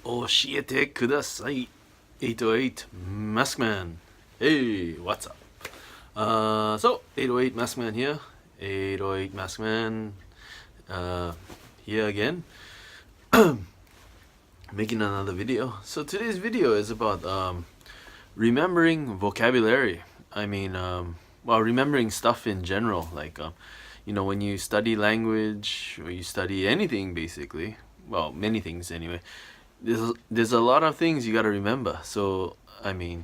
教えてください。808 Maskman. Hey, what's up? So 808 Maskman here. 808 Maskman here again. Making another video. So today's video is about remembering vocabulary. Remembering stuff in general. When you study language or you study anything, basically. Well, many things anyway. There's a lot of things you got to remember. So, in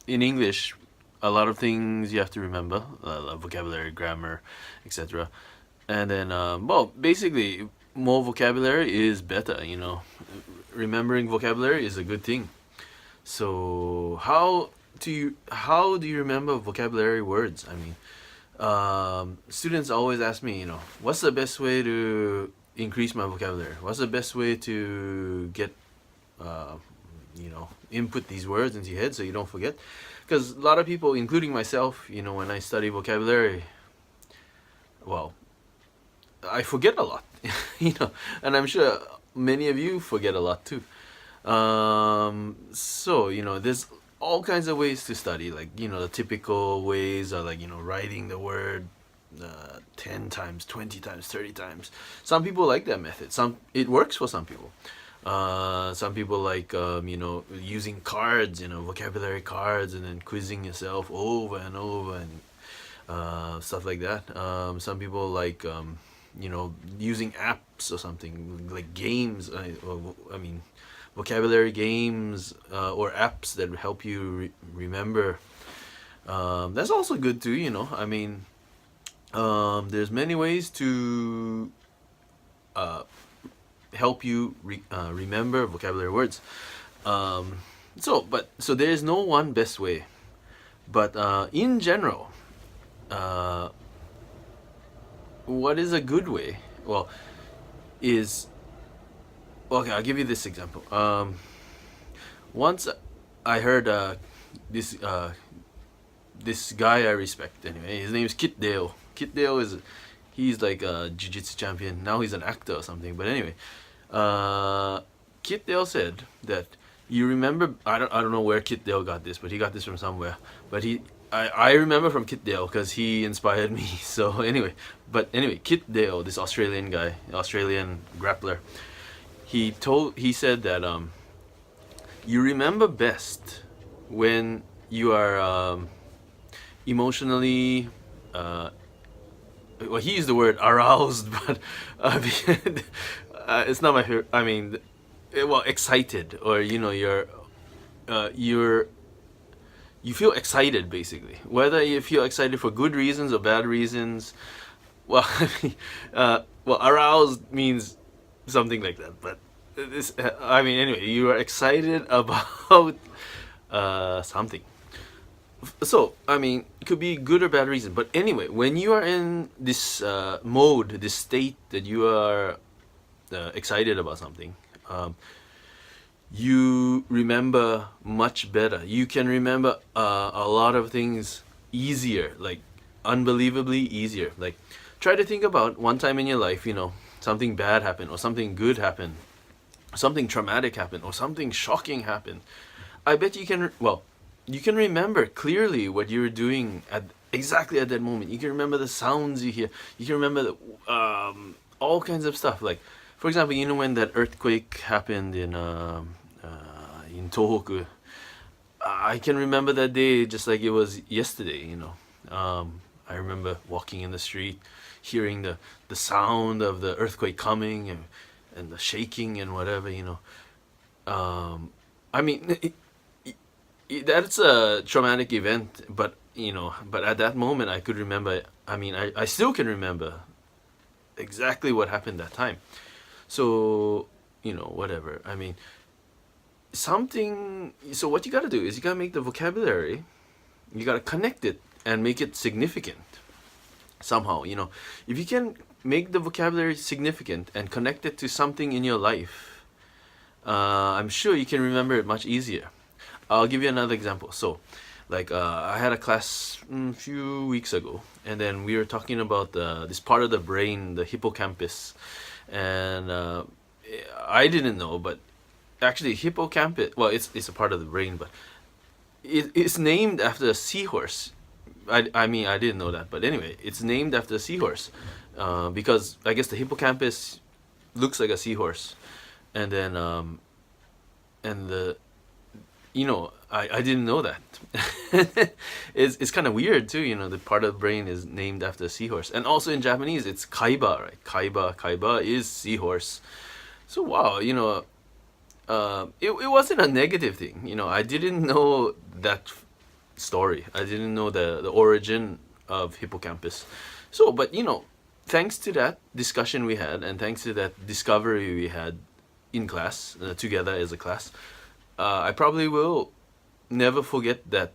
English, a lot of things you have to remember, vocabulary, grammar, etc. And then, basically, more vocabulary is better. Remembering vocabulary is a good thing. So, how do you remember vocabulary words? Students always ask me, what's the best way to increase my vocabulary? What's the best way to get, input these words into your head so you don't forget? Because a lot of people, including myself, when I study vocabulary, I forget a lot, and I'm sure many of you forget a lot too. There's all kinds of ways to study, the typical ways are writing the word 10 times, 20 times, 30 times. Some people like that method. It works for some people. Some people like using cards, vocabulary cards, and then quizzing yourself over and over and stuff like that. Some people like using apps or something like games. Vocabulary games or apps that help you remember. That's also good too. There's many ways to help you remember vocabulary words. So there is no one best way, but in general, what is a good way? I'll give you this example. Once I heard this guy I respect. Anyway, his name is Kit Dale. Kit Dale he's like a jiu-jitsu champion. Now he's an actor or something. But anyway, Kit Dale said that you remember. I don't know where Kit Dale got this, but he got this from somewhere. But I remember from Kit Dale because he inspired me. So anyway, Kit Dale, this Australian guy, Australian grappler, he said that you remember best when you are emotionally he used the word aroused, but it's not my favorite. Excited, or you feel excited, basically, whether you feel excited for good reasons or bad reasons. Aroused means something like that, but anyway, you are excited about something. So, it could be good or bad reason. But anyway, when you are in this mode, this state that you are excited about something, you remember much better. You can remember a lot of things easier, like unbelievably easier. Like, try to think about one time in your life, something bad happened, or something good happened, something traumatic happened, or something shocking happened. I bet you can remember clearly what you were doing exactly at that moment. You can remember the sounds you hear. You can remember all kinds of stuff. Like, for example, when that earthquake happened in Tohoku, I can remember that day just like it was yesterday. I remember walking in the street, hearing the sound of the earthquake coming and the shaking and whatever. That's a traumatic event, but at that moment I could remember. I still can remember exactly what happened that time. So whatever. So what you gotta do is you gotta make the vocabulary, you gotta connect it and make it significant somehow. If you can make the vocabulary significant and connect it to something in your life, I'm sure you can remember it much easier. I'll give you another example. So, I had a class a few weeks ago, and then we were talking about this part of the brain, the hippocampus, and I didn't know, but actually hippocampus. Well, it's a part of the brain, but it's named after a seahorse. I mean, I didn't know that, but anyway, it's named after a seahorse, because I guess the hippocampus looks like a seahorse, and then and the I didn't know that. It's kind of weird too. The part of the brain is named after a seahorse, and also in Japanese it's kaiba, right? Kaiba is seahorse. So wow, it wasn't a negative thing. I didn't know that story. I didn't know the origin of hippocampus. So, but thanks to that discussion we had, and thanks to that discovery we had in class, together as a class, I probably will never forget that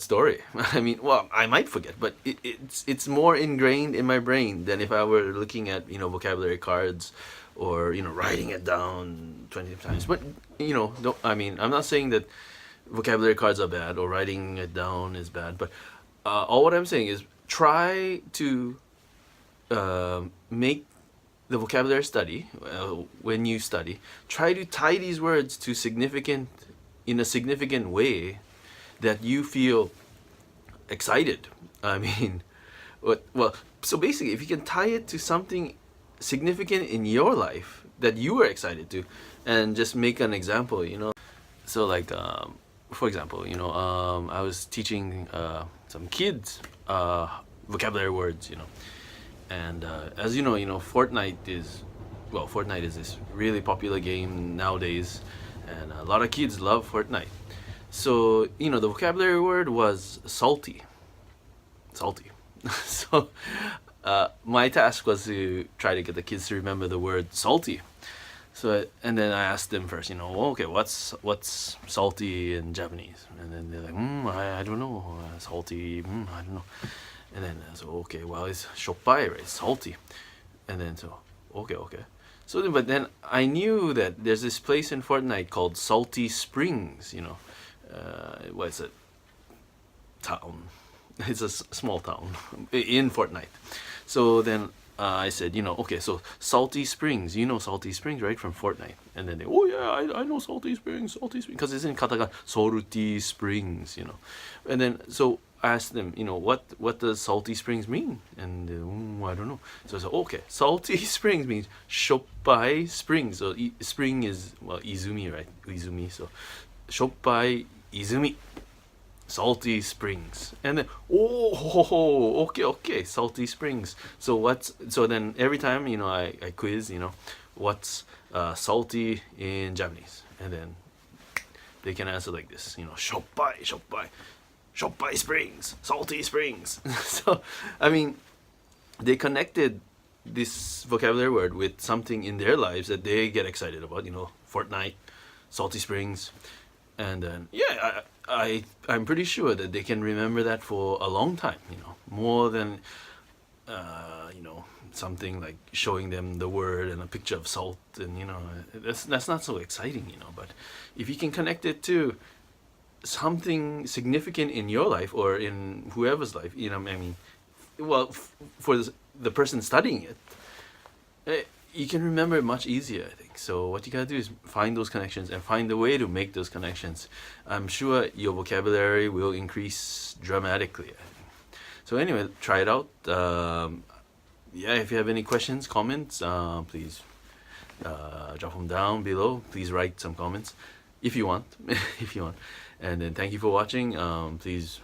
story. I mean, well, I might forget, but it's more ingrained in my brain than if I were looking at vocabulary cards, or writing it down 20 times. But I'm not saying that vocabulary cards are bad or writing it down is bad, but all what I'm saying is try to make the vocabulary study, when you study, try to tie these words to in a significant way that you feel excited. I mean, well, so basically, if you can tie it to something significant in your life that you were excited to, and just make an example, So like, for example, I was teaching some kids vocabulary words, and as you know, Fortnite is this really popular game nowadays, and a lot of kids love Fortnite. So the vocabulary word was salty. So my task was to try to get the kids to remember the word salty. So, and then I asked them first, okay, what's salty in Japanese? And then they're like, I don't know, salty, I don't know. And then so, okay, well, it's shoppai, right? Salty. And then so, okay. So then, but then I knew that there's this place in Fortnite called Salty Springs, what's it? Town. It's a small town in Fortnite. So then I said, okay, so Salty Springs, Salty Springs, right, from Fortnite. And then they, oh yeah, I know Salty Springs, because it's in katakana, Salty Springs, And then, so I asked them, what does Salty Springs mean? And I don't know. So I said, okay, Salty Springs means shoppai springs. So spring is, well, izumi, right? Izumi. So shoppai izumi. Salty Springs. And then, okay, Salty Springs. So then every time, I quiz, what's salty in Japanese? And then they can answer like this, shoppai springs, Salty Springs. So, I mean, they connected this vocabulary word with something in their lives that they get excited about, Fortnite, Salty Springs. And then, yeah, I'm pretty sure that they can remember that for a long time, more than, something like showing them the word and a picture of salt, and, that's not so exciting, but if you can connect it to something significant in your life or in whoever's life, for the person studying it, you can remember it much easier, I think. So what you gotta do is find those connections and find a way to make those connections. I'm sure your vocabulary will increase dramatically. So anyway, try it out. If you have any questions, comments, please drop them down below. Please write some comments if you want. And then thank you for watching. Please,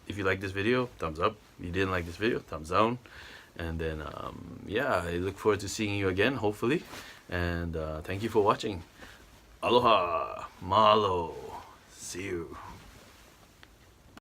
if you like this video, thumbs up. If you didn't like this video, thumbs down. And then, I look forward to seeing you again, hopefully. And thank you for watching. Aloha, mahalo, see you.